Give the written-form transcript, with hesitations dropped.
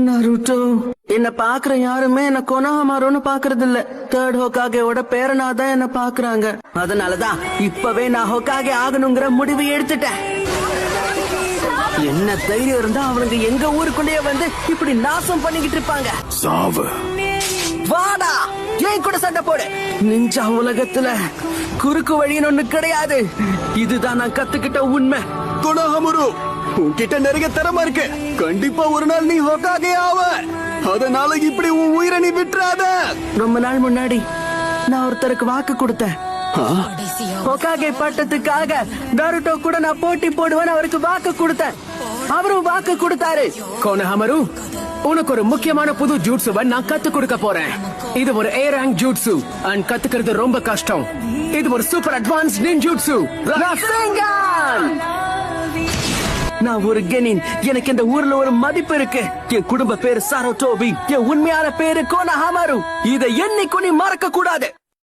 Naruto, என்ன பாக்குற யாருமே என்ன கொனஹமாருன்னு பாக்குறது இல்ல. தேர்ட் ஹோகாகேவோட பேரனாதான் என்ன பாக்குறாங்க. அதனாலதான் இப்பவே நான் ஹோகாகே ஆகணுங்கிற முடிவு எடுத்துட்டேன். என்ன தைரியம் இருந்தா அவனுங்க எங்க ஊருக்குள்ளேயே வந்து இப்படி நாசம் பண்ணிக்கிட்டு இருப்பாங்க. சாவு. வாடா, ஏன் கூட சண்டை போடு. நிஞ்சா உலகத்துல குறுக்கு வழின்னு ஒண்ணு கிடையாது. இதுதான் நான் கத்துக்கிட்ட உண்மை. கொனஹாமரு, உன்கிட்ட நிறைய திறமை இருக்கு. கண்டிப்பா ஒரு நாள் நீ ஹோகாகே ஆவ. அதனால இப்படி உன் உயிரை நீ விட்டுறாத. ரொம்ப நாள் முன்னாடி நான் ஒருத்தருக்கு வாக்கு கொடுத்தேன். ஹோகாகே பட்டத்துக்காக நருட்டோ கூட நான் போட்டி போடுவேன் அவருக்கு வாக்கு கொடுத்தேன். அவரும் வாக்கு கொடுத்தாரு. கொனஹாமரு, உனக்கு ஒரு முக்கியமான புது ஜூட்சுவை நான் கத்து கொடுக்க போறேன். இது ஒரு ஏ ரேங்க் ஜூட்சு அண்ட் கத்துக்கிறது ரொம்ப கஷ்டம். இது ஒரு சூப்பர் அட்வான்ஸ் நின்ஜூட்சு. நான் ஒரு கெனின். எனக்கு இந்த ஊர்ல ஒரு மதிப்பு இருக்கு. என் குடும்ப பேரு சாரோடோபி. என் உண்மையான பேரு கொனஹாமரு. இதை என்னைக்கும் நீ மறக்க கூடாது.